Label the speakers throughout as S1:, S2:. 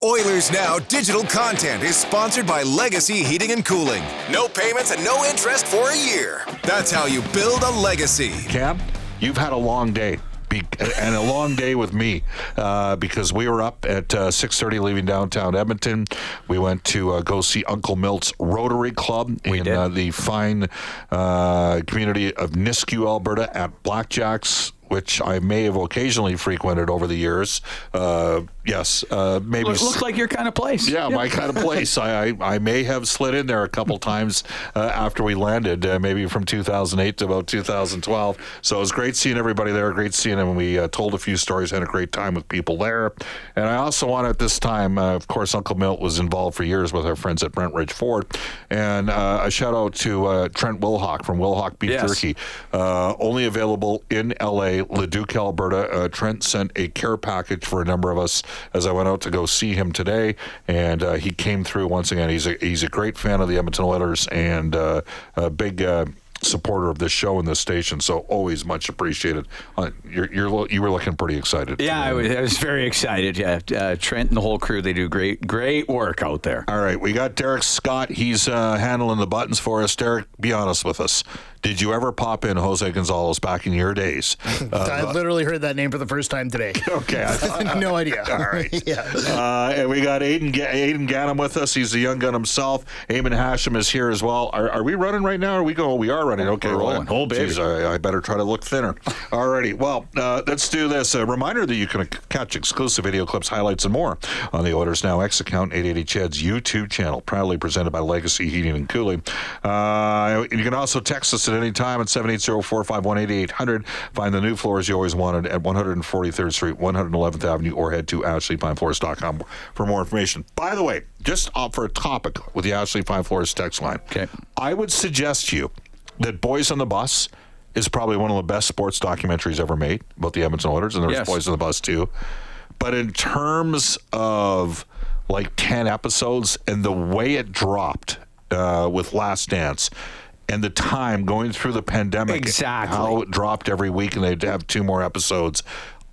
S1: Oilers Now digital content is sponsored by Legacy Heating and Cooling. No payments and no interest for a year. That's how you build a legacy.
S2: Cam, you've had a long day. And a long day with me because we were up at 6:30 leaving downtown Edmonton. We went to go see Uncle Milt's Rotary Club in the fine community of Nisku, Alberta at Blackjack's, which I may have occasionally frequented over the years. Yes, maybe.
S3: Looks like your kind of place.
S2: Yeah, my kind of place. I may have slid in there a couple times after we landed, maybe from 2008 to about 2012. So it was great seeing everybody there, great seeing them. We told a few stories, had a great time with people there. And I also want at this time, of course, Uncle Milt was involved for years with our friends at Brent Ridge Ford. And a shout out to Trent Wilhock from Wilhock Beef Jerky. Only available in LA, Leduc, Alberta. Trent sent a care package for a number of us as I went out to go see him today, and he came through once again. He's a great fan of the Edmonton Oilers and a big supporter of this show and this station, so always much appreciated. You were looking pretty excited.
S3: Yeah, I was very excited. Yeah, Trent and the whole crew, they do great work out there.
S2: All right, we got Derek Scott. He's handling the buttons for us. Derek, be honest with us. Did you ever pop in Jose Gonzalez back in your days?
S4: I literally heard that name for the first time today.
S2: Okay.
S4: No idea.
S2: All right.
S4: Yeah.
S2: And we got Aiden Gannam with us. He's the young gun himself. Eamon Hashem is here as well. Are we running right now? Or are we going? We are running. Okay,
S3: we're rolling.
S2: Oh, baby. I better try to look thinner. All righty. Well, let's do this. A reminder that you can catch exclusive video clips, highlights, and more on the Oilers Now X account, 880 CHED's YouTube channel, proudly presented by Legacy Heating and Cooling. You can also text us at any time at 780-451-8800. Find the new floors you always wanted at 143rd Street, 111th Avenue, or head to AshleyFineFloors.com for more information. By the way, just for a topic with the Ashley Fine Floors text line, I would suggest to you that Boys on the Bus is probably one of the best sports documentaries ever made about the Edmonton Oilers, and there's Boys on the Bus too. But in terms of like 10 episodes and the way it dropped with Last Dance, and the time going through the pandemic, how it dropped every week, and they'd have 2 more episodes.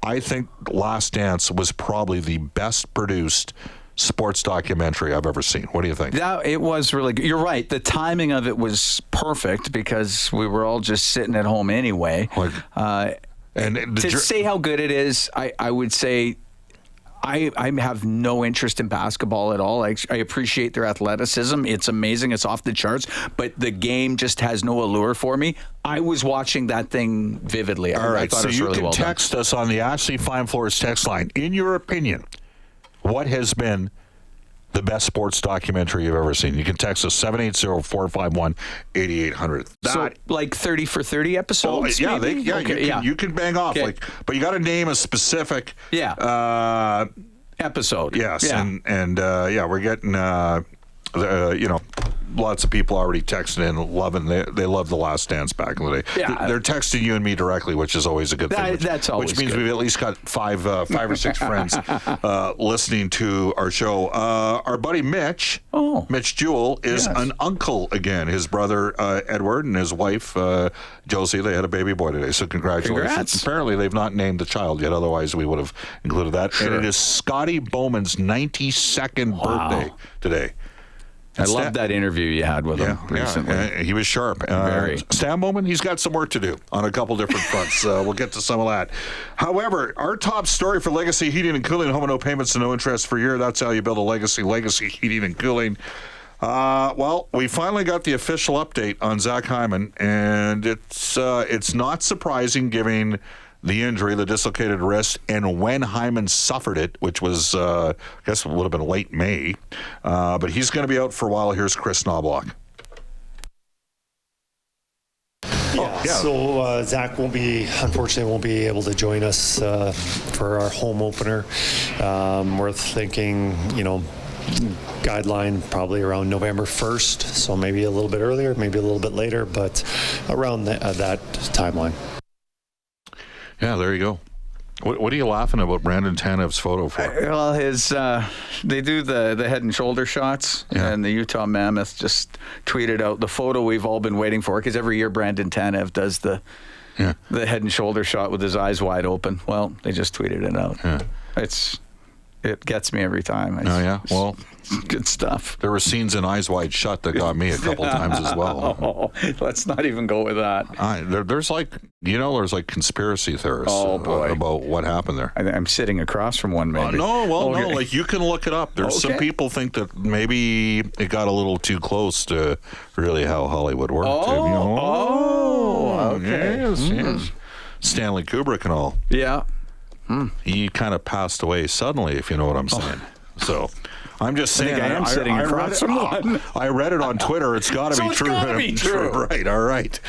S2: I think Last Dance was probably the best produced sports documentary I've ever seen. What do you think?
S3: It was really good. You're right. The timing of it was perfect because we were all just sitting at home anyway. And to say how good it is, I would say I have no interest in basketball at all. I appreciate their athleticism. It's amazing. It's off the charts. But the game just has no allure for me. I was watching that thing vividly.
S2: All right.
S3: I thought
S2: so
S3: it was
S2: you
S3: really
S2: can
S3: well
S2: text us on the Ashley Fine Floors text line. In your opinion, what has been the best sports documentary you've ever seen? You can text us 780-451-8800.
S3: So like 30 for 30 episodes?
S2: You can bang off. But you got to name a specific
S3: episode.
S2: Yes, and we're getting lots of people already texting in, loving. They love the Last Dance back in the day. Yeah, they're texting you and me directly, which is always a good thing.
S3: That's always
S2: which means
S3: good.
S2: we've at least got five or six friends listening to our show. Our buddy Mitch Jewell is an uncle again. His brother Edward and his wife Josie, they had a baby boy today. So congratulations.
S3: Congrats.
S2: Apparently they've not named the child yet. Otherwise we would have included that. Sure. And it is Scotty Bowman's 92nd birthday today.
S3: I love that interview you had with him recently.
S2: Yeah, he was sharp. Stan Bowman, he's got some work to do on a couple different fronts. We'll get to some of that. However, our top story for Legacy Heating and Cooling, home and no payments and no interest for a year. That's how you build a legacy. Legacy Heating and Cooling. Well, we finally got the official update on Zach Hyman, and it's not surprising given the injury, the dislocated wrist, and when Hyman suffered it, which was, I guess it would have been late May. But he's going to be out for a while. Here's Chris Knobloch.
S5: So Zach unfortunately won't be able to join us for our home opener. We're thinking, guideline probably around November 1st, so maybe a little bit earlier, maybe a little bit later, but around that timeline.
S2: Yeah, there you go. What are you laughing about Brandon Tanev's photo for?
S3: Well, they do the head and shoulder shots, and the Utah Mammoth just tweeted out the photo we've all been waiting for, because every year Brandon Tanev does the head and shoulder shot with his eyes wide open. Well, they just tweeted it out. Yeah. It's It gets me every time.
S2: Oh, yeah? Well,
S3: good stuff.
S2: there were scenes in Eyes Wide Shut that got me a couple times as well.
S3: Oh, let's not even go with that.
S2: There's like conspiracy theorists about what happened there.
S3: I'm sitting across from one, maybe.
S2: No, like you can look it up. There's some people think that maybe it got a little too close to really how Hollywood worked.
S3: Okay.
S2: Yes. Stanley Kubrick and all.
S3: Yeah.
S2: He kind of passed away suddenly, if you know what I'm saying. So I'm just saying.
S3: I am sitting across from one.
S2: I read it on Twitter. It's got to be true.
S3: It's got to be true.
S2: Right. All right.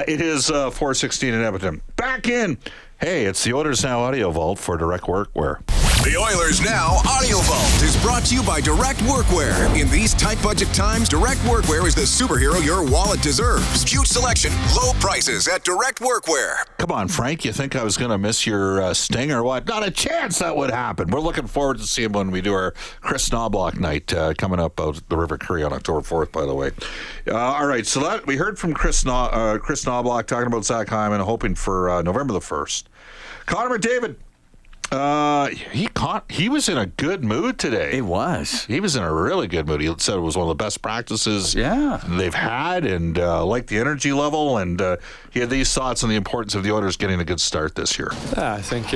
S2: It is 4:16 in Edmonton. Back in. Hey, it's the Oilers Now Audio Vault for Direct Workwear.
S1: The Oilers Now Audio Vault is brought to you by Direct Workwear. In these tight budget times, Direct Workwear is the superhero your wallet deserves. Huge selection, low prices at Direct Workwear.
S2: Come on, Frank. You think I was going to miss your sting or what? Not a chance that would happen. We're looking forward to seeing when we do our Chris Knobloch night coming up out the River Cree on October 4th, by the way. All right, so that we heard from Chris Knobloch talking about Zach Hyman, hoping for November the 1st. Connor McDavid. He was in a good mood today.
S3: He was.
S2: He was in a really good mood. He said it was one of the best practices they've had, and liked the energy level. And he had these thoughts on the importance of the Oilers getting a good start this year.
S6: Yeah, I think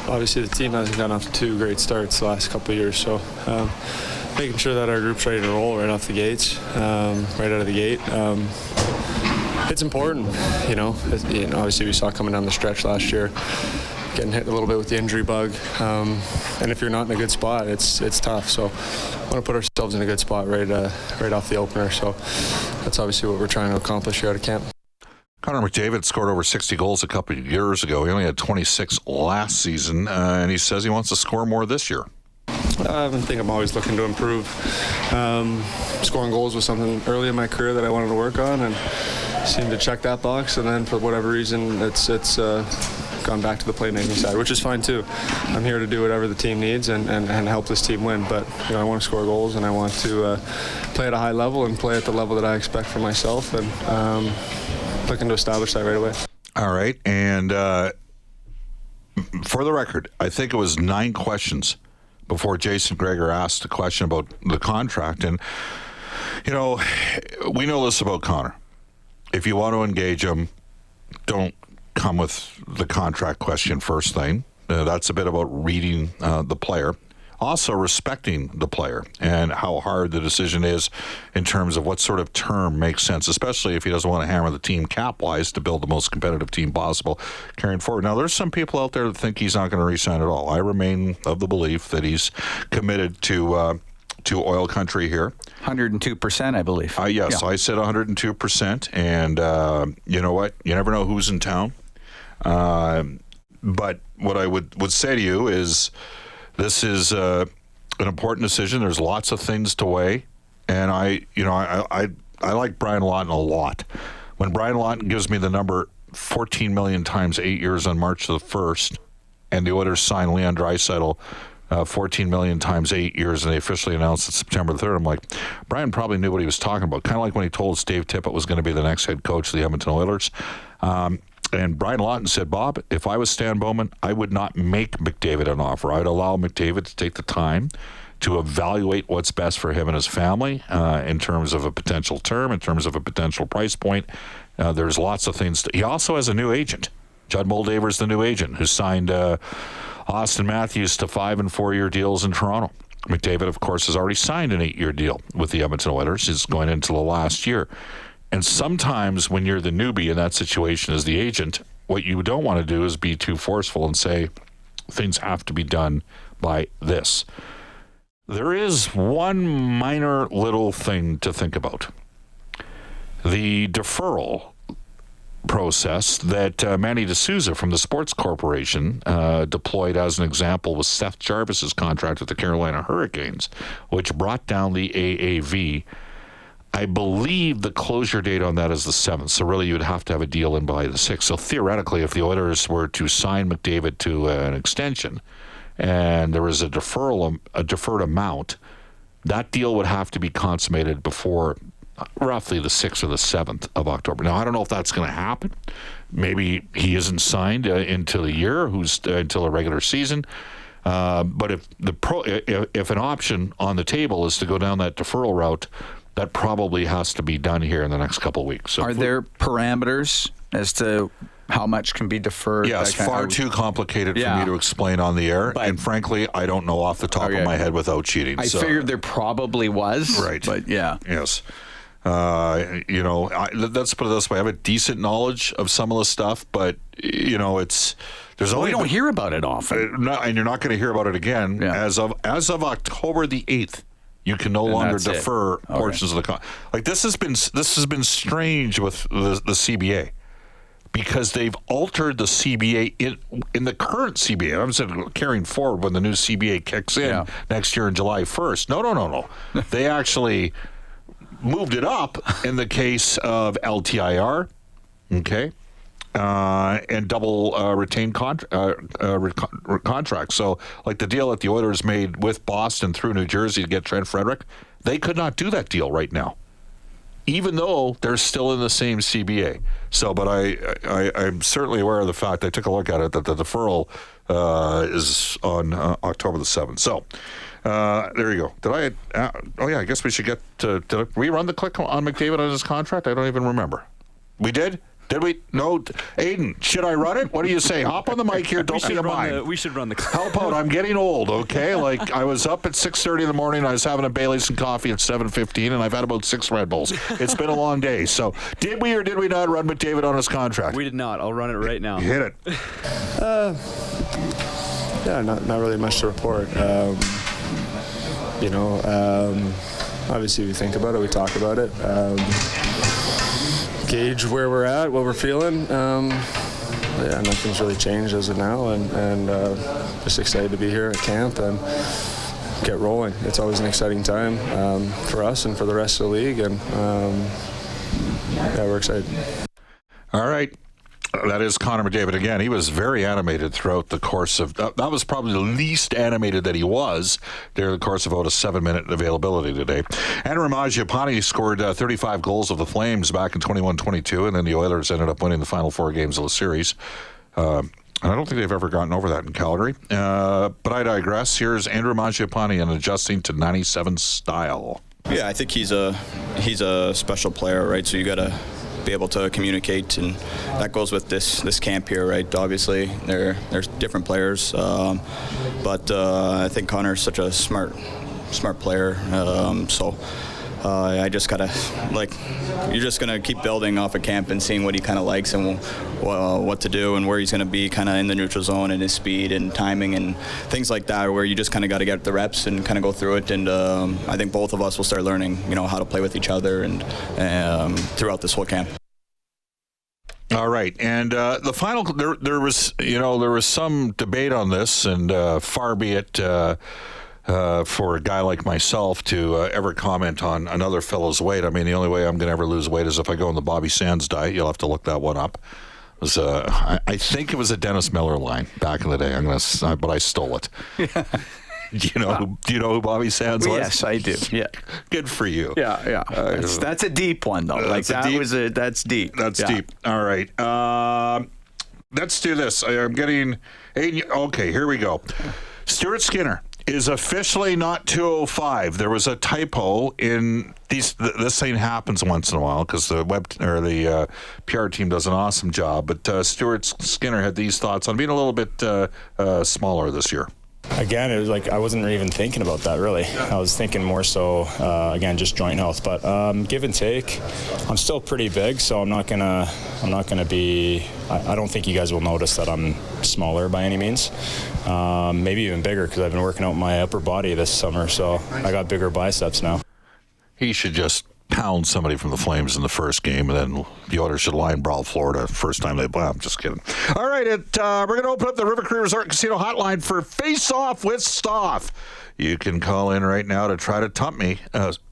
S6: obviously the team hasn't gotten off to 2 great starts the last couple of years, so making sure that our group's ready to roll right off the gates, right out of the gate. It's important, Obviously, we saw coming down the stretch last year, getting hit a little bit with the injury bug, and if you're not in a good spot, it's tough. So, we want to put ourselves in a good spot right off the opener. So, that's obviously what we're trying to accomplish here out of camp.
S2: Connor McDavid scored over 60 goals a couple of years ago. He only had 26 last season, and he says he wants to score more this year.
S6: I think I'm always looking to improve. Scoring goals was something early in my career that I wanted to work on, and seemed to check that box. And then for whatever reason, it's gone back to the playmaking side, which is fine too. I'm here to do whatever the team needs and help this team win. But I want to score goals, and I want to play at a high level and play at the level that I expect for myself. And looking to establish that right away.
S2: All right, and for the record, I think it was 9 questions before Jason Gregor asked a question about the contract. And, we know this about Connor. If you want to engage him, don't come with the contract question first thing. That's a bit about reading the player. Also respecting the player and how hard the decision is in terms of what sort of term makes sense, especially if he doesn't want to hammer the team cap-wise to build the most competitive team possible carrying forward. Now, there's some people out there that think he's not going to re-sign at all. I remain of the belief that he's committed to oil country here.
S3: 102%, I believe.
S2: Yes, yeah. I said 102%. And you know what? You never know who's in town. But what I would say to you is this is an important decision. There's lots of things to weigh. And I like Brian Lawton a lot. When Brian Lawton gives me the number 14 million times 8 years on March the 1st, and the Oilers sign Leon Draisaitl 14 million times 8 years, and they officially announced it September 3rd. I'm like, Brian probably knew what he was talking about. Kind of like when he told us Dave Tippett was going to be the next head coach of the Edmonton Oilers. And Brian Lawton said, Bob, if I was Stan Bowman, I would not make McDavid an offer. I'd allow McDavid to take the time to evaluate what's best for him and his family in terms of a potential term, in terms of a potential price point. There's lots of things. He also has a new agent. Judd Moldaver's the new agent who signed Austin Matthews to 5 and 4 year deals in Toronto. McDavid, of course, has already signed an 8-year deal with the Edmonton Oilers. He's going into the last year. And sometimes when you're the newbie in that situation as the agent, what you don't want to do is be too forceful and say things have to be done by this. There is one minor little thing to think about. The deferral process that Manny D'Souza from the Sports Corporation deployed as an example with Seth Jarvis's contract with the Carolina Hurricanes, which brought down the AAV. I believe the closure date on that is the 7th, so really you'd have to have a deal in by the 6th. So theoretically, if the Oilers were to sign McDavid to an extension and there was a deferred amount, that deal would have to be consummated before roughly the 6th or the 7th of October. Now, I don't know if that's going to happen. Maybe he isn't signed until a year, until a regular season. But if an option on the table is to go down that deferral route, that probably has to be done here in the next couple of weeks. So
S3: are there parameters as to how much can be deferred?
S2: Yes, far too complicated for me to explain on the air. And frankly, I don't know off the top of my head without cheating.
S3: I figured there probably was.
S2: Right.
S3: But yeah.
S2: Yes. Let's put it this way. I have a decent knowledge of some of the stuff, but, there's only...
S3: We don't hear about it often.
S2: And you're not going to hear about it again. Yeah. As of October the 8th, you can no longer defer portions of the... this has been strange with the CBA. Because they've altered the CBA in the current CBA. I'm saying carrying forward when the new CBA kicks in next year on July 1st. No. They actually moved it up in the case of LTIR, okay, and double retained contracts. So, like the deal that the Oilers made with Boston through New Jersey to get Trent Frederick, they could not do that deal right now, even though they're still in the same CBA. So, but I'm certainly aware of the fact, I took a look at it, that the deferral is on October the 7th. So, there you go. I guess we should get to we run the click on McDavid on his contract? I don't even remember. We did? Did we? No. Aiden, should I run it? What do you say? Hop on the mic here. Don't be a mime.
S7: We should run the click.
S2: Help out. I'm getting old, okay? Like, I was up at 6:30 in the morning. I was having a Bailey's and coffee at 7:15, and I've had about 6 Red Bulls. It's been a long day. So, did we or did we not run McDavid on his contract?
S7: We did not. I'll run it right now.
S2: Hit it.
S6: Not really much to report. Obviously we think about it, we talk about it, gauge where we're at, what we're feeling. Nothing's really changed as of now, and just excited to be here at camp and get rolling. It's always an exciting time for us and for the rest of the league, and we're excited.
S2: All right. That is Connor McDavid again. He was very animated throughout the course of... That was probably the least animated that he was during the course of about a 7-minute availability today. Andrew Mangiapane scored 35 goals of the Flames back in 21-22, and then the Oilers ended up winning the final 4 games of the series. And I don't think they've ever gotten over that in Calgary. But I digress. Here's Andrew Mangiapane and adjusting to 97 style.
S8: Yeah, I think he's a special player, right? So you got to be able to communicate, and that goes with this camp here, right? Obviously, there's different players, but I think Connor's such a smart player. I just gotta you're just gonna keep building off of camp and seeing what he kind of likes and what to do and where he's gonna be kind of in the neutral zone and his speed and timing and things like that, where you just kind of got to get the reps and kind of go through it. And I think both of us will start learning, how to play with each other and throughout this whole camp.
S2: All right, and the final there was some debate on this, and far be it for a guy like myself to ever comment on another fellow's weight. I mean, the only way I'm going to ever lose weight is if I go on the Bobby Sands diet. You'll have to look that one up. It was I think it was a Dennis Miller line back in the day. But I stole it. Do you know who Bobby Sands was?
S3: Yes, I do. Yeah.
S2: Good for you.
S3: Yeah. That's a deep one, though. That's deep.
S2: That's deep. All right. Let's do this. I'm getting... Okay, here we go. Stuart Skinner is officially not 205. There was a typo in these. This thing happens once in a while because the PR team does an awesome job. But Stuart Skinner had these thoughts on being a little bit smaller this year.
S9: Again, it was like I wasn't even thinking about that really. I was thinking more so again just joint health, but give and take, I'm still pretty big, so I'm not gonna be. I don't think you guys will notice that I'm smaller by any means. Maybe even bigger because I've been working out my upper body this summer, so I got bigger biceps now.
S2: He should just pound somebody from the Flames in the first game, and then the Oilers should line brawl Florida first time they play. I'm just kidding. All right, we're going to open up the River Cree Resort Casino hotline for Face Off with Stauf. You can call in right now to try to tump me.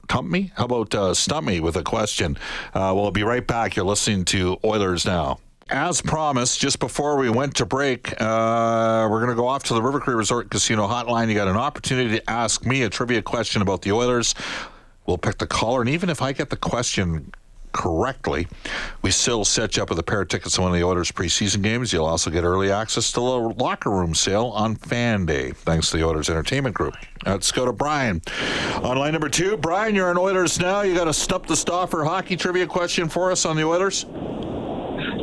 S2: Tump me? How about stump me with a question? We'll be right back. You're listening to Oilers Now. As promised, just before we went to break, we're going to go off to the River Cree Resort Casino hotline. You got an opportunity to ask me a trivia question about the Oilers. We'll pick the caller, and even if I get the question correctly, we still set you up with a pair of tickets to one of the Oilers preseason games. You'll also get early access to the locker room sale on Fan Day, thanks to the Oilers Entertainment Group. Let's go to Brian. On line number 2, Brian, you're on Oilers Now. You got a Stump the Stauffer hockey trivia question for us on the Oilers?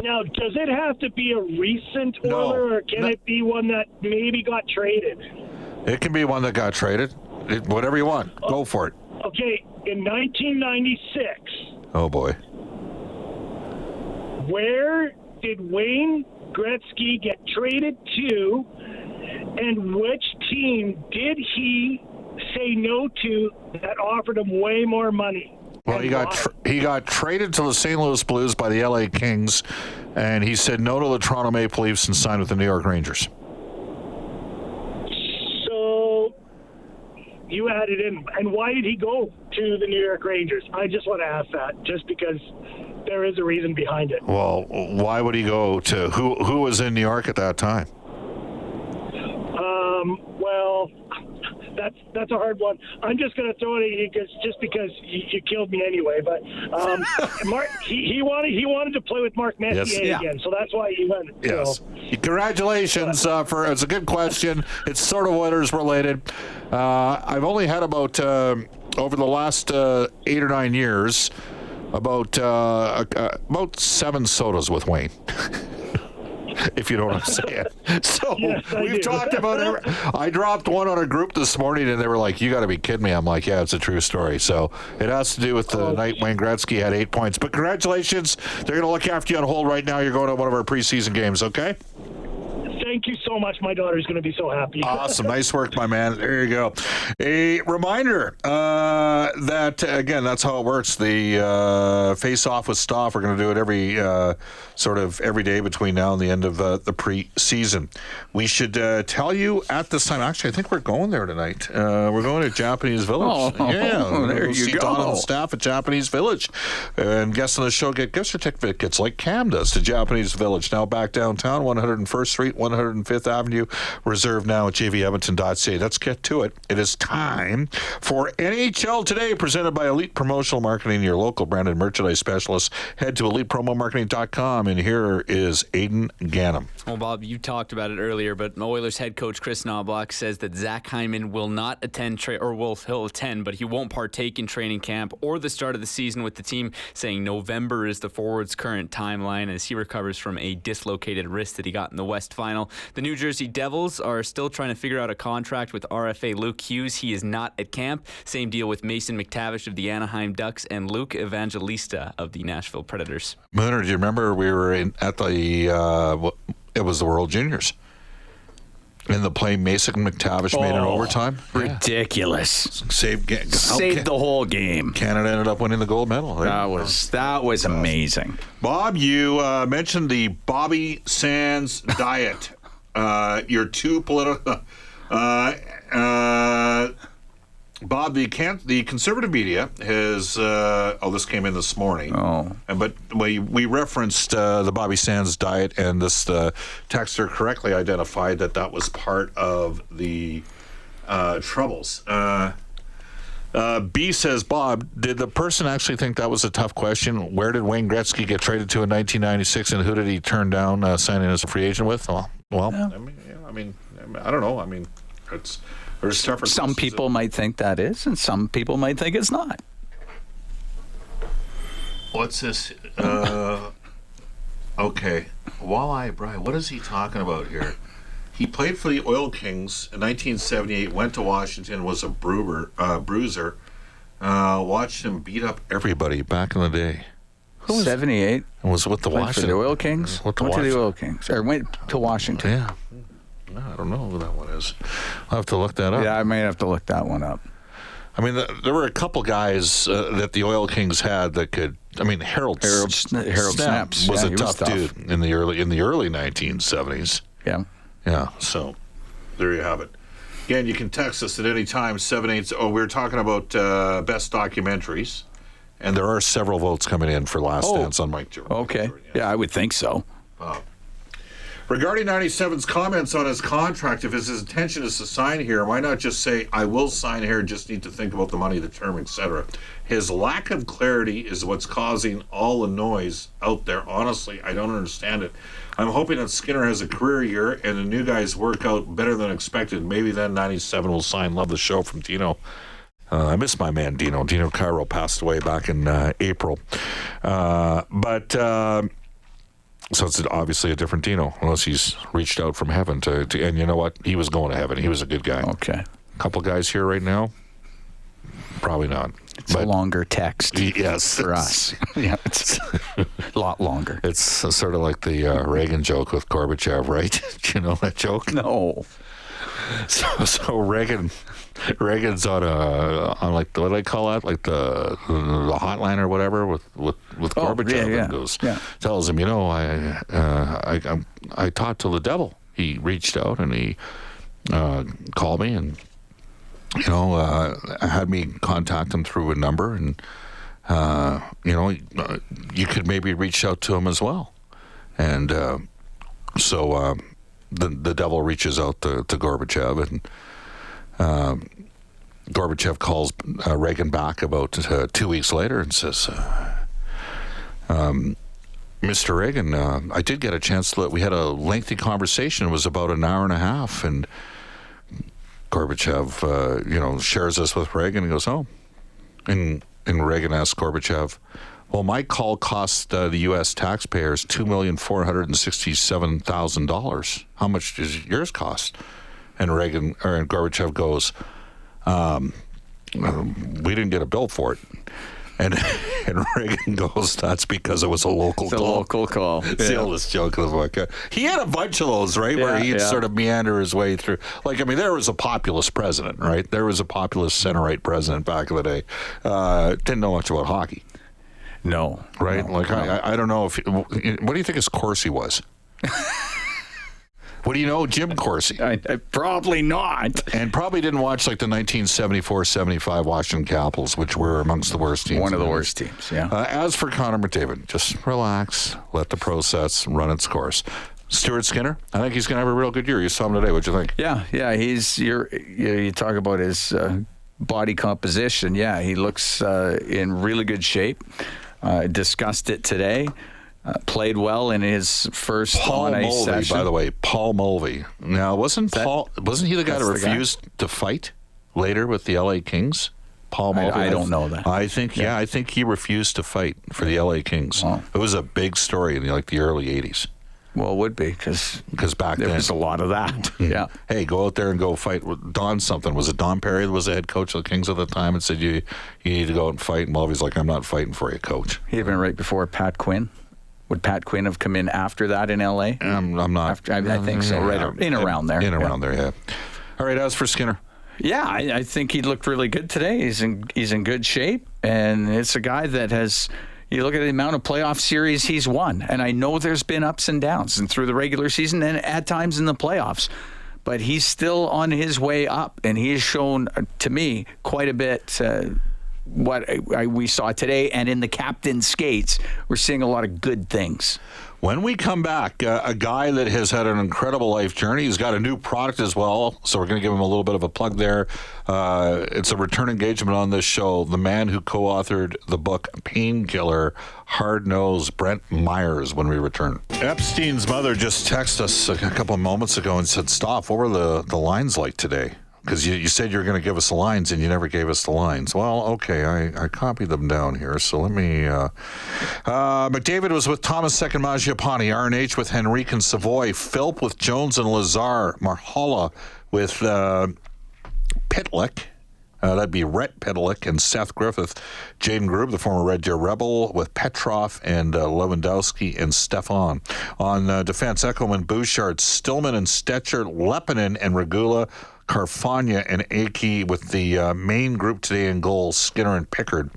S10: Now, does it have to be a recent Oiler, or can it be one that maybe got traded?
S2: It can be one that got traded. Whatever you want. Go for it.
S10: Okay, in 1996.
S2: Oh, boy.
S10: Where did Wayne Gretzky get traded to, and which team did he say no to that offered him way more money?
S2: Well, he got traded to the St. Louis Blues by the LA Kings, and he said no to the Toronto Maple Leafs and signed with the New York Rangers.
S10: So you added in, and why did he go to the New York Rangers? I just want to ask that, just because there is a reason behind it.
S2: Well, why would he go to who was in New York at that time?
S10: Well, that's a hard one. I'm just going to throw it at you because you killed me anyway. But Mark, he wanted to play with Mark Messier again, so that's why he went.
S2: Yes.
S10: So.
S2: Congratulations it's a good question. It's sort of Oilers related. I've only had about over the last 8 or 9 years about 7 sodas with Wayne. If you know what I'm saying. So
S10: yes,
S2: we've talked about it. I dropped one on a group this morning, and they were like, you got to be kidding me. I'm like, yeah, it's a true story. So it has to do with the night Wayne Gretzky had 8 points. But congratulations. They're going to look after you on hold right now. You're going to one of our preseason games, okay?
S10: Thank you so much. My daughter's going to be so happy.
S2: Awesome. Nice work, my man. There you go. A reminder that, again, that's how it works. The face-off with Stauffer. We're going to do it every day between now and the end of the preseason. We should tell you at this time. Actually, I think we're going there tonight. We're going to Japanese Village.
S3: There you go.
S2: Don and the staff at Japanese Village. And guests on the show get gift certificates like Cam does to Japanese Village. Now back downtown, 101st Street, 105th Avenue, reserved now at jvedmonton.ca. Let's get to it. It is time for NHL Today, presented by Elite Promotional Marketing, your local branded merchandise specialist. Head to elitepromomarketing.com, and here is Aidan Gannam.
S7: Well, Bob, you talked about it earlier, but Oilers head coach Chris Knobloch says that Zach Hyman will not attend, he'll attend, but he won't partake in training camp or the start of the season with the team, saying November is the forward's current timeline as he recovers from a dislocated wrist that he got in the West Final. The New Jersey Devils are still trying to figure out a contract with RFA Luke Hughes. He is not at camp. Same deal with Mason McTavish of the Anaheim Ducks and Luke Evangelista of the Nashville Predators.
S2: Mooner, do you remember we were at the it was the World Juniors? In the play, Mason McTavish made an overtime.
S3: Ridiculous.
S2: Saved
S3: the whole game.
S2: Canada ended up winning the gold medal.
S3: That was amazing.
S2: Bob, you mentioned the Bobby Sands diet. Your two political... Bob, the conservative media has... this came in this morning. But we referenced the Bobby Sands diet, and this texter correctly identified that was part of the troubles. B says, Bob, did the person actually think that was a tough question? Where did Wayne Gretzky get traded to in 1996, and who did he turn down signing as a free agent with? I don't know. I mean, there's tougher.
S3: Some people might think that is, and some people might think it's not.
S2: What's this? Okay. Walleye Brian, what is he talking about here? He played for the Oil Kings in 1978, went to Washington, was a bruiser. Watched him beat up everybody back in the day.
S3: 78.
S2: And was with the Washington.
S3: For the Oil Kings? Went to the Oil Kings. Or went to Washington.
S2: Yeah. I don't know who that one is. I'll have to look that up.
S3: Yeah, I may have to look that one up.
S2: I mean, there were a couple guys that the Oil Kings had that could. I mean, Harold Snaps was a tough dude in the early 1970s.
S3: Yeah.
S2: Yeah. So there you have it. Again, you can text us at any time. 780. We were talking about best documentaries, and there are several votes coming in for Last Dance on Mike Giroux.
S3: Okay. Yeah, I would think so.
S2: Regarding 97's comments on his contract, if his intention is to sign here, why not just say, I will sign here, just need to think about the money, the term, etc. His lack of clarity is what's causing all the noise out there. Honestly, I don't understand it. I'm hoping that Skinner has a career year and the new guys work out better than expected. Maybe then 97 will sign. Love the show from Dino. I miss my man Dino. Dino Cairo passed away back in April. So it's obviously a different Dino, unless he's reached out from heaven to and you know what? He was going to heaven. He was a good guy.
S3: Okay.
S2: A couple guys here right now? Probably not.
S3: It's a longer text.
S2: Yes.
S3: For us. Yeah, it's a lot longer.
S2: It's sort of like the Reagan joke with Gorbachev, right? Do you know that joke?
S3: No.
S2: So Reagan's on like, what do they call that? Like the hotline or whatever with Gorbachev, and goes, tells him, I talked to the devil. He reached out and he called me and had me contact him through a number, and you could maybe reach out to him as well. And so the devil reaches out to Gorbachev, and Gorbachev calls Reagan back about 2 weeks later and says, Mr. Reagan, I did get a chance to we had a lengthy conversation. It was about an hour and a half, and Gorbachev, shares this with Reagan. He goes, oh. And Reagan asks Gorbachev, well, my call cost the U.S. taxpayers $2,467,000. How much does yours cost? And Gorbachev goes, we didn't get a bill for it. And Reagan goes, that's because it was a local call.
S3: It's a local call.
S2: It's the oldest joke of the book. He had a bunch of those, right, where he'd sort of meander his way through. There was a populist president, right? There was a populist center-right president back in the day. Didn't know much about hockey.
S3: No.
S2: Right?
S3: No.
S2: I don't know if... What do you think his Corsi was? What do you know, Jim Corsi?
S3: Probably not.
S2: And probably didn't watch the 1974-75 Washington Capitals, which were amongst the worst teams.
S3: One of the worst teams, yeah.
S2: As for Connor McDavid, just relax, let the process run its course. Stuart Skinner, I think he's going to have a real good year. You saw him today. What'd you think?
S3: Yeah. You talk about his body composition. Yeah, he looks in really good shape. Discussed it today. Played well in his first on-ice session.
S2: By the way, Paul Mulvey. Now, wasn't he the guy that refused to fight later with the LA Kings? Paul Mulvey.
S3: I don't know that.
S2: I think he refused to fight for the LA Kings. Wow. It was a big story in the early 80s.
S3: Well, it would be because
S2: back then
S3: there was a lot of that. Yeah.
S2: Hey, go out there and go fight with Don something. Was it Don Perry that was the head coach of the Kings at the time and said you need to go out and fight? And Mulvey's like, I'm not fighting for you, coach.
S3: He'd have been right before Pat Quinn. Would Pat Quinn have come in after that in L.A.?
S2: I'm not.
S3: I think so. Around there.
S2: Yeah. All right. As for Skinner.
S3: Yeah, I think he looked really good today. He's in good shape, and it's a guy that has. You look at the amount of playoff series he's won, and I know there's been ups and downs, and through the regular season and at times in the playoffs, but he's still on his way up, and he has shown to me quite a bit. What we saw today, and in the captain's skates, we're seeing a lot of good things.
S2: When we come back, a guy that has had an incredible life journey. He's got a new product as well, so we're going to give him a little bit of a plug there. It's a return engagement on this show. The man who co-authored the book Painkiller, Hard Nosed, Brent Meyers, when we return. Epstein's mother just texted us a couple of moments ago and said, Staff, what were the lines like today? Because you said you were going to give us the lines, and you never gave us the lines. Well, okay, I copied them down here, so let me... McDavid was with Thomas II Mangiapane, RNH with Henrique and Savoy, Philp with Jones and Lazar, Marholla with Pitlick, that'd be Rhett Pitlick and Seth Griffith, Jaden Grube, the former Red Deer Rebel, with Petrov and Lewandowski and Stefan. On defense, Ekholm, Bouchard, Stillman and Stetcher, Lepinen and Regula, Carfagna and Aki with the main group today in goals, Skinner and Pickard.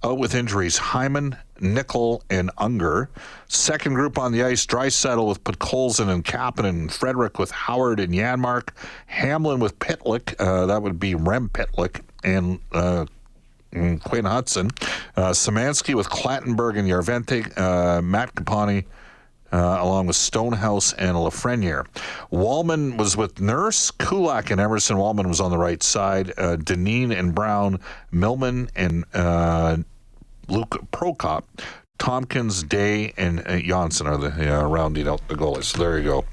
S2: Out with injuries, Hyman, Nickel, and Unger. Second group on the ice, Draisaitl with Podkolzin and Kapanen, Frederick with Howard and Janmark, Hamlin with Pitlick, that would be Rem Pitlick, and Quinn Hudson. Szymanski with Clattenburg and Yarvente, Matt Capani, along with Stonehouse and Lafreniere. Wallman was with Nurse, Kulak, and Emerson. Wallman was on the right side. Deneen and Brown, Millman and Luke Prokop. Tompkins, Day, and Janssen are the rounding out the goalies. So there you go.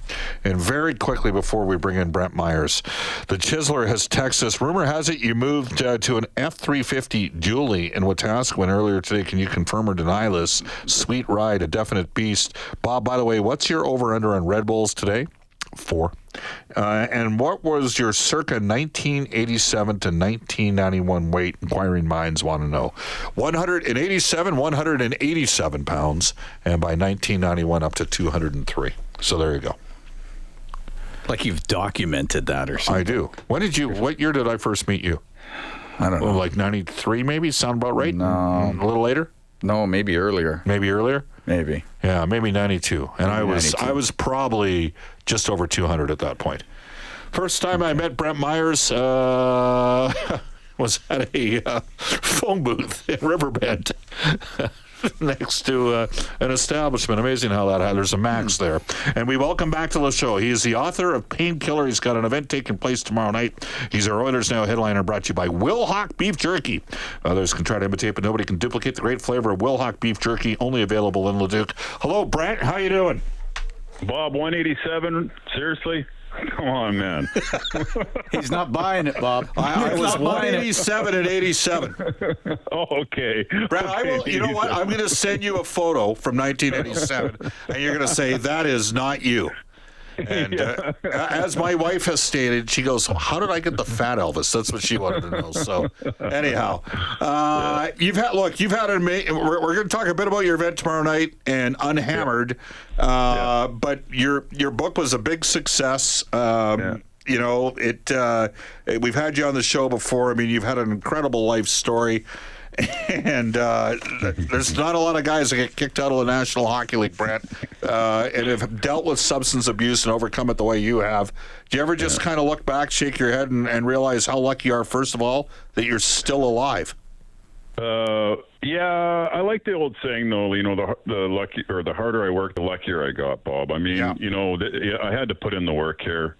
S2: And very quickly before we bring in Brent Meyers, the Chiseler has texted us. Rumor has it you moved to an F-350 Julie in Wetaskiwin earlier today. Can you confirm or deny this? Sweet ride, a definite beast. Bob, by the way, what's your over-under on Red Bulls today? 4. And what was your circa 1987 to 1991 weight? Inquiring minds want to know. 187 pounds, and by 1991 up to 203. So there you go.
S3: Like you've documented that or something.
S2: I do. What year did I first meet you?
S3: I don't know.
S2: Like 93 maybe? Sound about right?
S3: No.
S2: A little later?
S3: No, maybe earlier.
S2: Maybe earlier?
S3: Maybe.
S2: Yeah, maybe 92. And I was probably just over 200 at that point. First time I met Brent Meyers was at a phone booth in Riverbend next to an establishment. Amazing how that happened. There's a Max there. And we welcome back to the show. He is the author of Painkiller. He's got an event taking place tomorrow night. He's our Oilers Now headliner, brought to you by Wilhauk Beef Jerky. Others can try to imitate, but nobody can duplicate the great flavor of Wilhauk Beef Jerky, only available in Leduc. Hello, Brent. How you doing?
S11: Bob, 187? Seriously? Come on, man.
S3: He's not buying it, Bob.
S2: I was 187 and 87.
S11: Oh, okay.
S2: Brad,
S11: Okay,
S2: you know what? I'm going to send you a photo from 1987, and you're going to say, that is not you. And as my wife has stated, she goes, how did I get the fat Elvis? That's what she wanted to know. So anyhow, you've had we're going to talk a bit about your event tomorrow night and Unhammered. But your book was a big success. You know, we've had you on the show before. I mean, you've had an incredible life story. And there's not a lot of guys that get kicked out of the National Hockey League, Brent, and have dealt with substance abuse and overcome it the way you have. Do you ever just kind of look back, shake your head, and realize how lucky you are, first of all, that you're still alive?
S11: Yeah, I like the old saying, though, you know, the lucky or the harder I work, the luckier I got, Bob. I mean, you know, I had to put in the work here.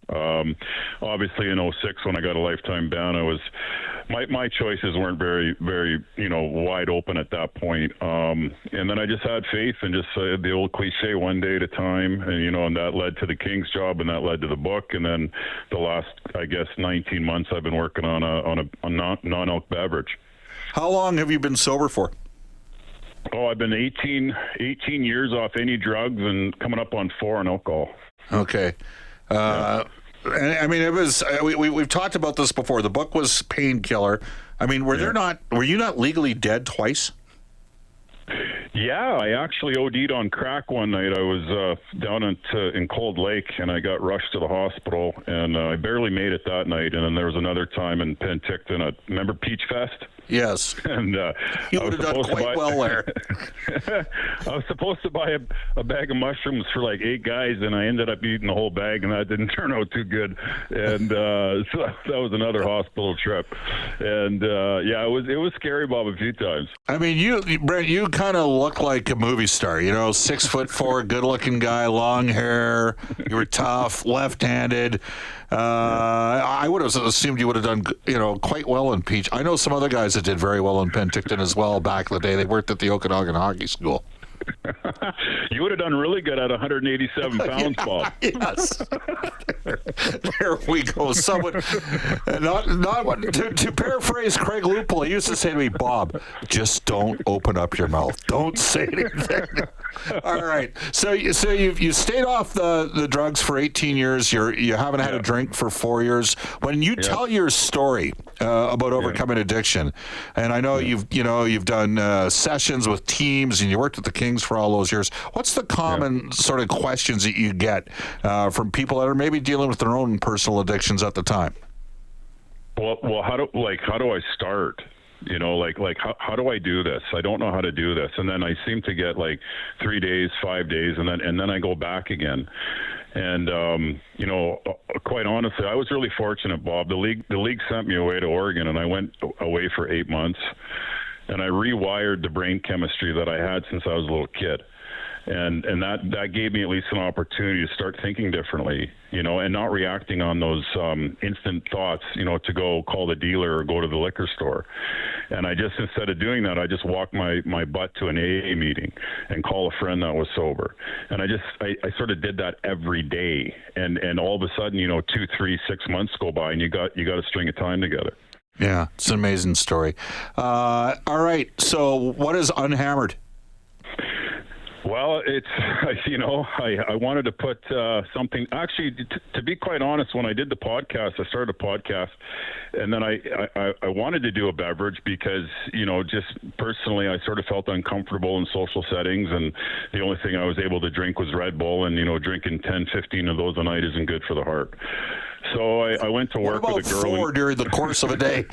S11: Obviously, in 06, when I got a lifetime ban, my choices weren't very, very, you know, wide open at that point. And then I just had faith and just the old cliche, one day at a time. And, you know, and that led to the Kings job, and that led to the book. And then the last, I guess, 19 months, I've been working on a non-alc beverage.
S2: How long have you been sober for?
S11: Oh, I've been 18 years off any drugs and coming up on 4 on alcohol.
S2: Okay. And I mean, it was we've talked about this before. The book was Painkiller. I mean, were you not legally dead twice?
S11: Yeah, I actually OD'd on crack one night. I was down in Cold Lake, and I got rushed to the hospital, and I barely made it that night. And then there was another time in Penticton. Remember Peach Fest?
S2: Yes.
S11: And
S2: you would have done quite well there.
S11: I was supposed to buy a bag of mushrooms for like 8 guys, and I ended up eating the whole bag, and that didn't turn out too good. And so that was another hospital trip. And yeah, it was scary, Bob, a few times.
S2: I mean, Brent, you kind of look like a movie star. You know, 6'4", good-looking guy, long hair. You were tough, left-handed. I would have assumed you would have done, you know, quite well in Peach. I know some other guys that did very well in Penticton as well back in the day. They worked at the Okanagan Hockey School.
S11: You would have done really good at 187 pounds, Bob.
S2: Yes. There we go. Someone, to paraphrase Craig Lupul, he used to say to me, Bob, just don't open up your mouth. Don't say anything. All right. So you stayed off the drugs for 18 years. You haven't had a drink for 4 years. When you tell your story about overcoming addiction, and I know you've done sessions with teams and you worked at the Kings for all those years. What's the common sort of questions that you get from people that are maybe dealing with their own personal addictions at the time?
S11: Well, how do I start? You know, like how do I do this? I don't know how to do this, and then I seem to get like 3 days, 5 days, and then I go back again. And you know, quite honestly, I was really fortunate, Bob. The league sent me away to Oregon, and I went away for 8 months. And I rewired the brain chemistry that I had since I was a little kid. and that gave me at least an opportunity to start thinking differently, and not reacting on those instant thoughts, to go call the dealer or go to the liquor store. And I just, instead of doing that, I just walked my butt to an AA meeting and call a friend that was sober. And I sort of did that every day. And all of a sudden, 2, 3, 6 months go by, and you got a string of time together.
S2: Yeah, it's an amazing story. All right, so what is Unhammered?
S11: Well, it's, I wanted to put something, actually, to be quite honest, when I did the podcast, I started a podcast, and then I wanted to do a beverage because, just personally, I sort of felt uncomfortable in social settings, and the only thing I was able to drink was Red Bull, and, drinking 10, 15 of those a night isn't good for the heart. So I went to work with a girl.
S2: What about 4 during the course of a day?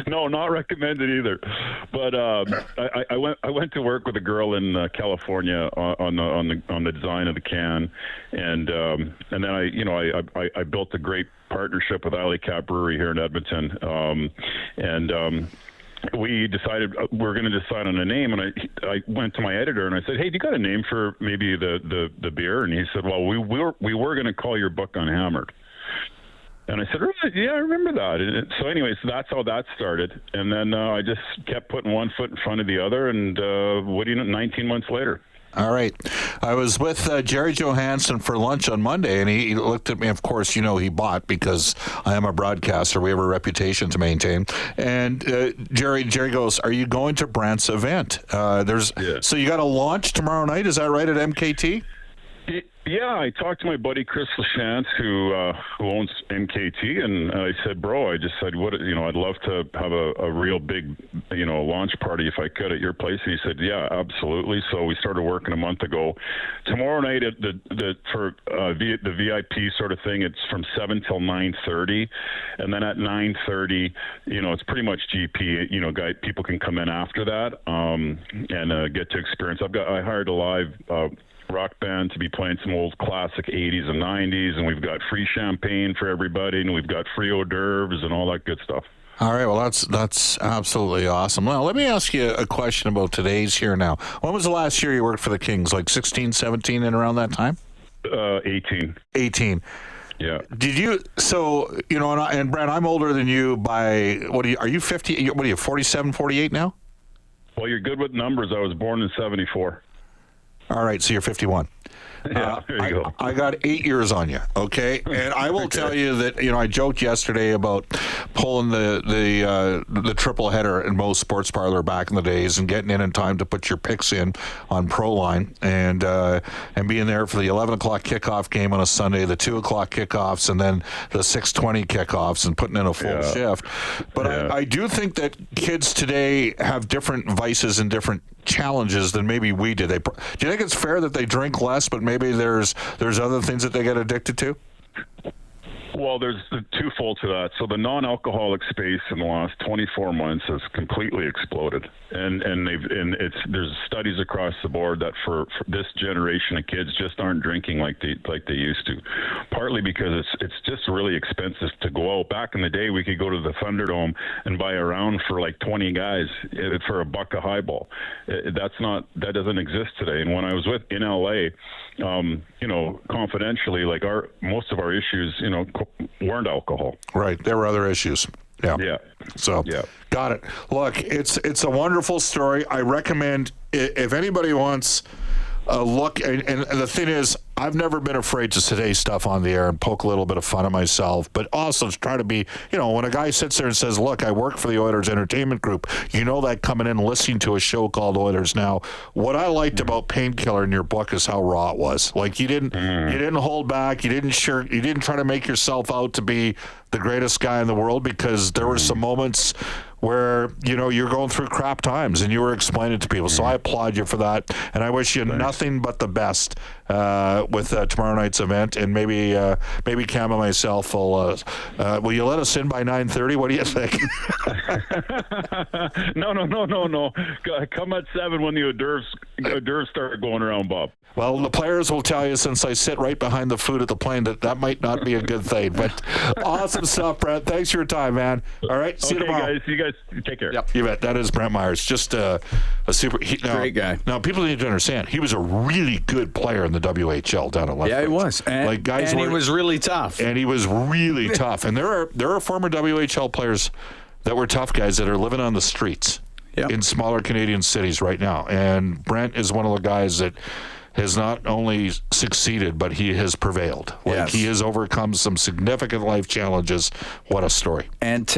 S11: No, not recommended either. But I went to work with a girl in California on the design of the can, and then I built a great partnership with Alley Cat Brewery here in Edmonton, we decided we're going to decide on a name, and I went to my editor and I said, "Hey, do you got a name for maybe the beer?" And he said, "Well, we were going to call your book Unhammered." And I said, "Yeah, I remember that." And so, anyways, that's how that started. And then I just kept putting one foot in front of the other, and 19 months later.
S2: All right. I was with Jerry Johansson for lunch on Monday, and he looked at me. Of course, he bought, because I am a broadcaster. We have a reputation to maintain. And Jerry goes, "Are you going to Brent's event?" So you got a launch tomorrow night, is that right, at MKT?
S11: Yeah, I talked to my buddy Chris Lachance, who owns MKT, and I said, "Bro, I just said, I'd love to have a real big, launch party if I could at your place." And he said, "Yeah, absolutely." So we started working a month ago. Tomorrow night at the VIP sort of thing, it's from 7 till 9:30, and then at 9:30, it's pretty much GP. People can come in after that and get to experience. I hired a live rock band to be playing some old classic 80s and 90s, and we've got free champagne for everybody, and we've got free hors d'oeuvres and all that good stuff.
S2: All right, well, that's absolutely awesome. Now, let me ask you a question about today's here now. When was the last year you worked for the Kings? Like 16, 17, and around that time?
S11: 18.
S2: 18.
S11: Yeah.
S2: Did you, and Brent, I'm older than you by, are you 50, 47, 48 now?
S11: Well, you're good with numbers. I was born in 74.
S2: All right, so you're 51.
S11: Yeah, there you go.
S2: I got 8 years on you, okay? And I will tell you that, I joked yesterday about pulling the triple header in most sports parlor back in the days and getting in time to put your picks in on ProLine and being there for the 11 o'clock kickoff game on a Sunday, the 2 o'clock kickoffs, and then the 6:20 kickoffs, and putting in a full shift. But I do think that kids today have different vices and different challenges than maybe we did. Do you think it's fair that they drink less, but maybe there's other things that they get addicted to?
S11: Well, there's twofold to that. So the non-alcoholic space in the last 24 months has completely exploded, and there's studies across the board that for this generation of kids just aren't drinking like they used to. Partly because it's just really expensive to go out. Back in the day, we could go to the Thunderdome and buy a round for like 20 guys for $1 a highball. That doesn't exist today. And when I was in LA, confidentially, like most of our issues, weren't alcohol.
S2: Right. There were other issues. Yeah.
S11: Yeah.
S2: So, got it. Look, it's a wonderful story. I recommend, if anybody wants a look, and the thing is, I've never been afraid to say stuff on the air and poke a little bit of fun at myself, but also to try to be, when a guy sits there and says, "Look, I work for the Oilers Entertainment Group," that coming in and listening to a show called Oilers Now. What I liked about Painkiller in your book is how raw it was. Like you didn't hold back. You didn't try to make yourself out to be the greatest guy in the world, because there were some moments where you're going through crap times and you were explaining it to people. So I applaud you for that, and I wish you nothing but the best with tomorrow night's event. And maybe Cam and myself will you let us in by 9:30? What do you think?
S11: No. Come at 7 when the hors d'oeuvres start going around, Bob.
S2: Well, the players will tell you, since I sit right behind the food at the plane, that might not be a good thing. But awesome stuff, Brent. Thanks for your time, man. All right, see you tomorrow.
S11: Guys, you guys Take care.
S2: Yep. You bet. That is Brent Meyers. Just a super
S3: great guy.
S2: Now, people need to understand he was a really good player in the WHL down at Lethbridge.
S3: Yeah, he was. And he was really tough.
S2: And he was really tough. And there are former WHL players that were tough guys that are living on the streets in smaller Canadian cities right now. And Brent is one of the guys that has not only succeeded, but he has prevailed. He has overcome some significant life challenges. What a story.
S3: And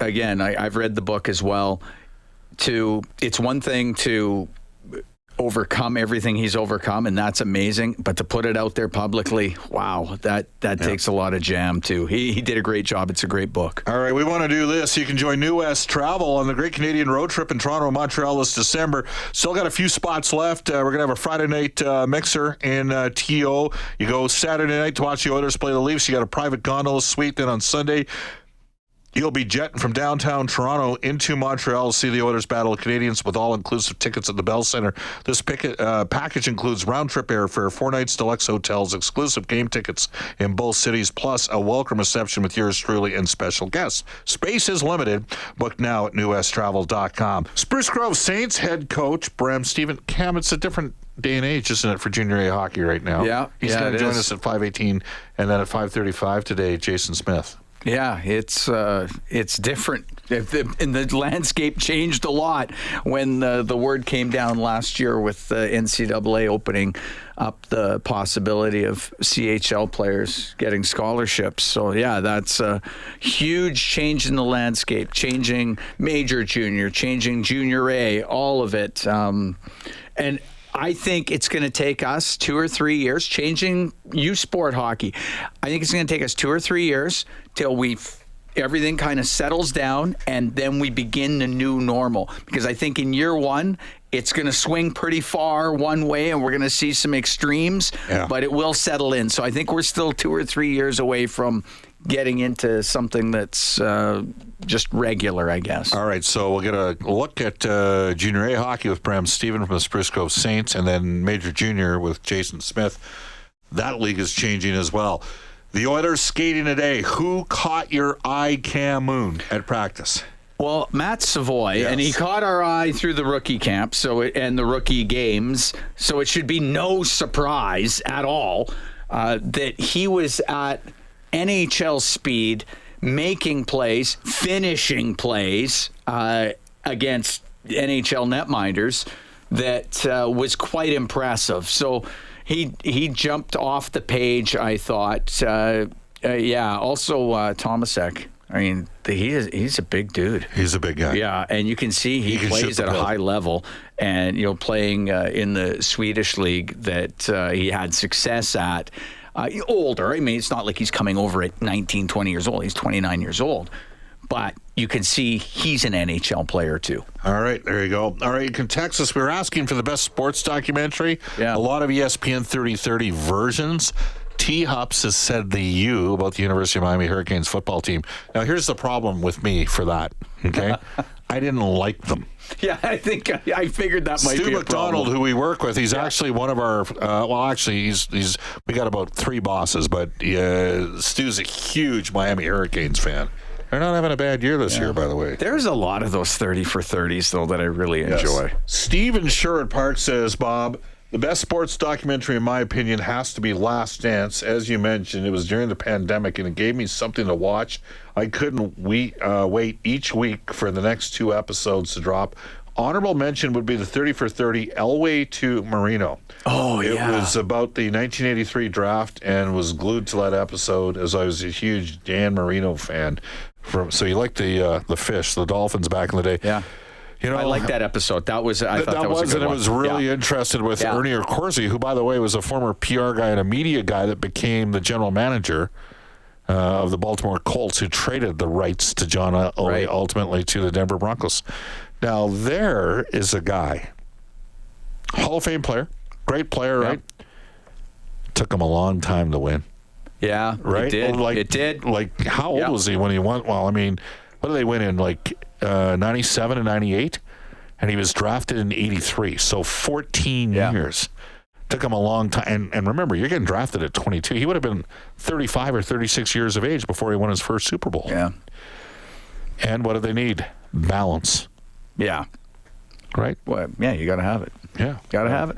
S3: I've read the book as well. It's one thing to overcome everything he's overcome, and that's amazing. But to put it out there publicly, wow, that takes a lot of jam too. He did a great job. It's a great book.
S2: All right, we want to do this. You can join New West Travel on the Great Canadian Road Trip in Toronto and Montreal this December. Still got a few spots left. We're going to have a Friday night mixer in TO. You go Saturday night to watch the Oilers play the Leafs. You got a private gondola suite. Then on Sunday, you'll be jetting from downtown Toronto into Montreal to see the Oilers battle the Canadians with all-inclusive tickets at the Bell Centre. This package includes round-trip airfare, 4 nights deluxe hotels, exclusive game tickets in both cities, plus a welcome reception with yours truly and special guests. Space is limited. Book now at newwesttravel.com. Spruce Grove Saints head coach Bram Stephen. Cam, it's a different day and age, isn't it, for junior A hockey right now?
S3: Yeah.
S2: He's going to join us at 5:18, and then at 5:35 today, Jason Smith.
S3: Yeah, it's different. And the landscape changed a lot when the word came down last year with the NCAA opening up the possibility of CHL players getting scholarships. So, yeah, that's a huge change in the landscape, changing major junior, changing junior A, all of it. And I think it's going to take us 2 or 3 years, changing youth sport hockey. I think it's going to take us 2 or 3 years till everything kind of settles down, and then we begin the new normal. Because I think in year one, it's going to swing pretty far one way, and we're going to see some extremes, but it will settle in. So I think we're still 2 or 3 years away from getting into something that's just regular, I guess.
S2: All right, so we'll get a look at Junior A hockey with Bram Stephen from the Spruce Grove Saints, and then Major Junior with Jason Smith. That league is changing as well. The Oilers skating today. Who caught your eye, Cam Moon, at practice?
S3: Well, Matt Savoy, and he caught our eye through the rookie camp and the rookie games, so it should be no surprise at all that he was at NHL speed, making plays, finishing plays against NHL netminders that was quite impressive. So he jumped off the page, I thought. Also, Tomasek. I mean, he's a big dude.
S2: He's a big guy.
S3: Yeah, and you can see he plays at a high level. And, playing in the Swedish league that he had success at. Older. I mean, it's not like he's coming over at 19, 20 years old. He's 29 years old. But you can see he's an NHL player, too.
S2: All right, there you go. All right, you can text us. We were asking for the best sports documentary. Yeah. A lot of ESPN 30/30 versions. T-Hops has said the U about the University of Miami Hurricanes football team. Now, here's the problem with me for that, okay? I didn't like them.
S3: Yeah, I think I figured that might be a problem.
S2: Stu McDonald, who we work with, he's actually one of our, he's we got about 3 bosses, but Stu's a huge Miami Hurricanes fan. They're not having a bad year this year, by the way.
S3: There's a lot of those 30 for 30s, though, that I really enjoy.
S2: Stephen Sherwood Park says, Bob, the best sports documentary, in my opinion, has to be Last Dance. As you mentioned, it was during the pandemic, and it gave me something to watch. I couldn't wait each week for the next 2 episodes to drop. Honorable mention would be the 30 for 30 Elway to Marino.
S3: Oh, yeah.
S2: It was about the 1983 draft and was glued to that episode as I was a huge Dan Marino fan. So you like the Fish, the Dolphins back in the day.
S3: Yeah. I like that episode. I thought that was a good one.
S2: I was really interested with Ernie Accorsi, who, by the way, was a former PR guy and a media guy that became the general manager of the Baltimore Colts, who traded the rights to John Elway ultimately to the Denver Broncos. Now, there is a guy, Hall of Fame player, great player, right? Took him a long time to win.
S3: Yeah,
S2: right?
S3: It did.
S2: Like, how old was he when he won? Well, I mean, what did they win in, 97 and 98? And he was drafted in 83, so 14 years. Took him a long time. And remember, you're getting drafted at 22. He would have been 35 or 36 years of age before he won his first Super Bowl.
S3: Yeah.
S2: And what do they need? balance.
S3: Yeah.
S2: Right?
S3: Well, yeah, you got to have it.
S2: Yeah.
S3: Got to have it.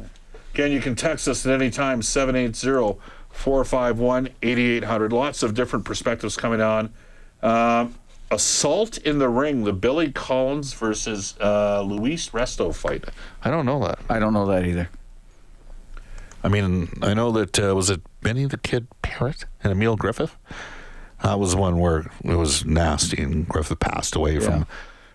S2: Again, you can text us at any time, 780-451-8800. Lots of different perspectives coming on. Assault in the ring, the Billy Collins versus Luis Resto fight. I don't know that.
S3: I don't know that either.
S2: I mean, I know that, was it Benny the Kid Parrott and Emil Griffith? That was one where it was nasty, and Griffith passed away from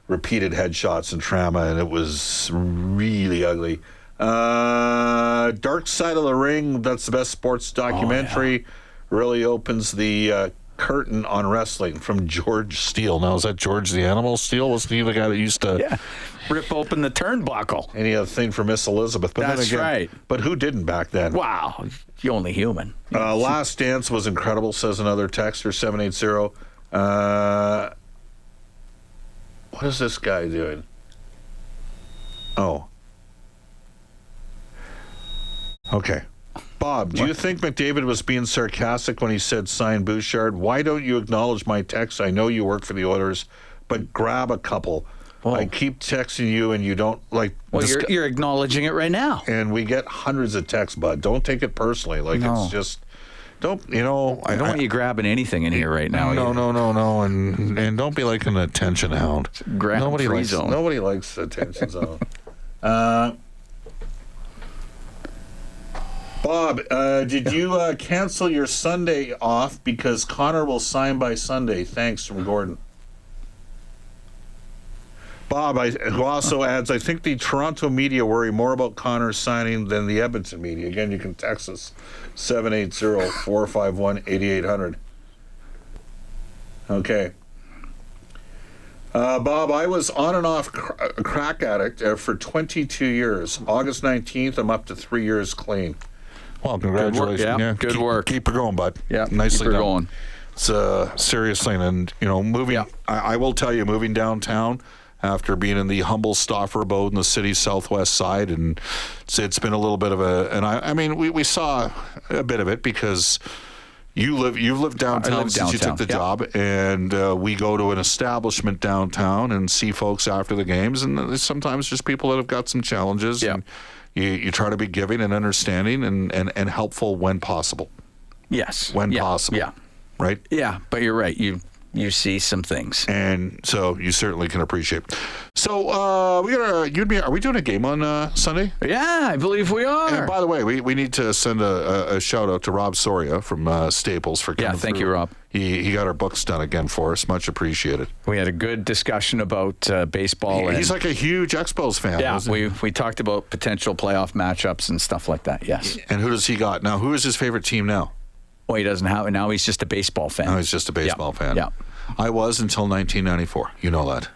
S2: repeated headshots and trauma, and it was really ugly. Dark Side of the Ring, that's the best sports documentary. Really opens the curtain on wrestling, from George Steele. Now, is that George the Animal Steele? Was he the guy that used to
S3: rip open the turnbuckle?
S2: Any other thing for Miss Elizabeth? But
S3: that's right.
S2: But who didn't back then?
S3: Wow, the only human.
S2: Last Dance was incredible, says another texter, 780. What is this guy doing? Oh. Okay. Bob, do you think McDavid was being sarcastic when he said sign Bouchard? Why don't you acknowledge my text? I know you work for the Oilers, but grab a couple. Whoa. I keep texting you and you don't like.
S3: Well, you're acknowledging it right now.
S2: And we get hundreds of texts, bud. Don't take it personally. Like, it's just, don't, I don't
S3: want you grabbing anything in here right now.
S2: No. And don't be like an attention hound.
S3: Nobody
S2: likes attention zone. Bob, did you cancel your Sunday off because Connor will sign by Sunday? Thanks, from Gordon. Bob, who also adds, I think the Toronto media worry more about Connor's signing than the Edmonton media. Again, you can text us, 780-451-8800. Okay. Bob, I was on and off a crack addict for 22 years. August 19th, I'm up to 3 years clean. Well, congratulations.
S3: Good work.
S2: Keep her going, bud.
S3: Yeah,
S2: nicely
S3: keep her
S2: done.
S3: going.
S2: It's a serious thing. And, moving, I will tell you, moving downtown after being in the humble Stauffer abode in the city's southwest side, and it's been a little bit of we saw a bit of it because you've lived downtown since you took the job, and we go to an establishment downtown and see folks after the games, and sometimes just people that have got some challenges. Yeah. And you try to be giving and understanding and helpful when possible.
S3: Yes.
S2: When possible.
S3: Yeah.
S2: Right?
S3: Yeah, but you're right. You see some things.
S2: And so you certainly can appreciate. So are we doing a game on Sunday?
S3: Yeah, I believe we are.
S2: And by the way, we need to send a shout out to Rob Soria from Staples for coming
S3: thank you, Rob.
S2: He got our books done again for us. Much appreciated.
S3: We had a good discussion about baseball.
S2: He's like a huge Expos fan.
S3: Yeah, we talked about potential playoff matchups and stuff like that, yes.
S2: And who does he got? Now, who is his favorite team now?
S3: Well, he doesn't have it. Now he's just a baseball fan.
S2: Now he's just a baseball fan.
S3: Yeah.
S2: I was until 1994. You know that.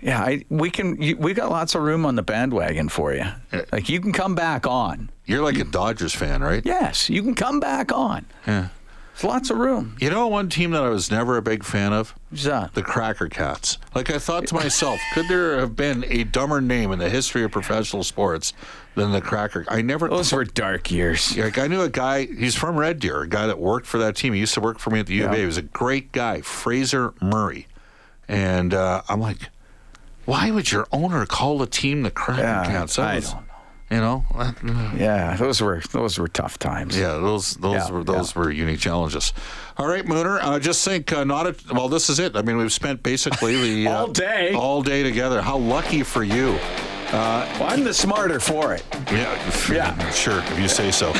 S3: Yeah, we got lots of room on the bandwagon for you. Like, you can come back on.
S2: You're like a Dodgers fan, right?
S3: Yes, you can come back on.
S2: Yeah.
S3: There's lots of room.
S2: You know one team that I was never a big fan of?
S3: Who's that?
S2: The Cracker Cats. Like, I thought to myself, could there have been a dumber name in the history of professional sports than the Cracker?
S3: Those were dark years.
S2: Like, I knew a guy, he's from Red Deer, a guy that worked for that team. He used to work for me at the U of A. He was a great guy, Fraser Murray. And I'm like, why would your owner call the team the Cracker Cats?
S3: I don't know. Yeah, those were tough times.
S2: Yeah, those were unique challenges. All right, Mooner, just think this is it. I mean, we've spent basically the
S3: all day
S2: together. How lucky for you.
S3: I'm the smarter for it.
S2: Yeah, sure, if you say so.